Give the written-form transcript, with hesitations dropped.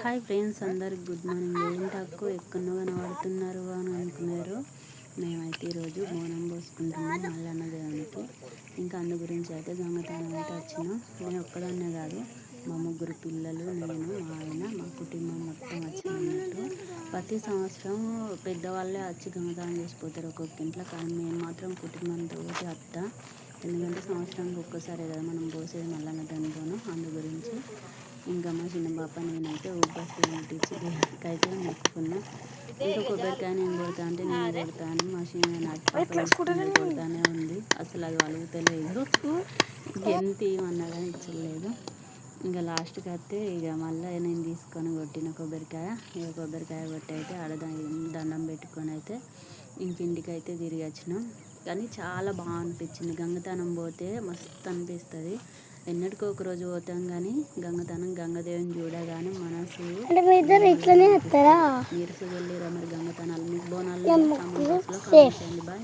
Hi friends, అందరికి good morning. ఏంటక్కు ఎక్కడో కనబడుతున్నారు అని అనుకున్నారు. మేమైతే ఈరోజు బోనం పోసుకుంటున్నాం మల్లన్న దేవునికి. ఇంకా అందు గురించి అయితే దొంగతనం అయితే వచ్చినాం. నేను ఒక్కదాన్నే కాదు, మా ముగ్గురు పిల్లలు, నేను, మా ఆయన, మా కుటుంబం మొత్తం వచ్చినట్టు. ప్రతి సంవత్సరం పెద్దవాళ్ళే వచ్చి దొంగతనం చేసిపోతారు ఒక్కొక్క ఇంట్లో, కానీ మేము మాత్రం కుటుంబంతో అత్త. ఎందుకంటే సంవత్సరానికి ఒక్కసారే కదా మనం పోసేది మల్లన్న దేవునితోను. అందు గురించి ఇంకా మా చిన్న పాప నేనైతే ఊపస్తూ ముట్టించి దేవుడికైతే మొక్కుకున్నా. ఇంకా కొబ్బరికాయ నేను కొడతా అంటే నేను కొడతాను, మా చిన్న నాకు కొడతానే ఉంది. అసలు అది వలుగుతలేదు, ఎంత ఏమన్నా కానీ ఇచ్చలేదు. ఇంకా లాస్ట్కి అయితే ఇక మళ్ళీ నేను తీసుకొని కొట్టిన కొబ్బరికాయ. ఇక కొబ్బరికాయ కొట్టి అయితే ఆడ దండం పెట్టుకొని అయితే ఇంటికి అయితే తిరిగి వచ్చినాం. కానీ చాలా బాగా అనిపించింది. గంగతనం పోతే మస్తు అనిపిస్తుంది. ఎన్నటికో ఒక రోజు పోతాం కానీ గంగదేవిని చూడగానే మనసు నీరస వెళ్ళిరా. మరి గంగతనాలు మీకు బోనాలు కామెంట్ బాయ్.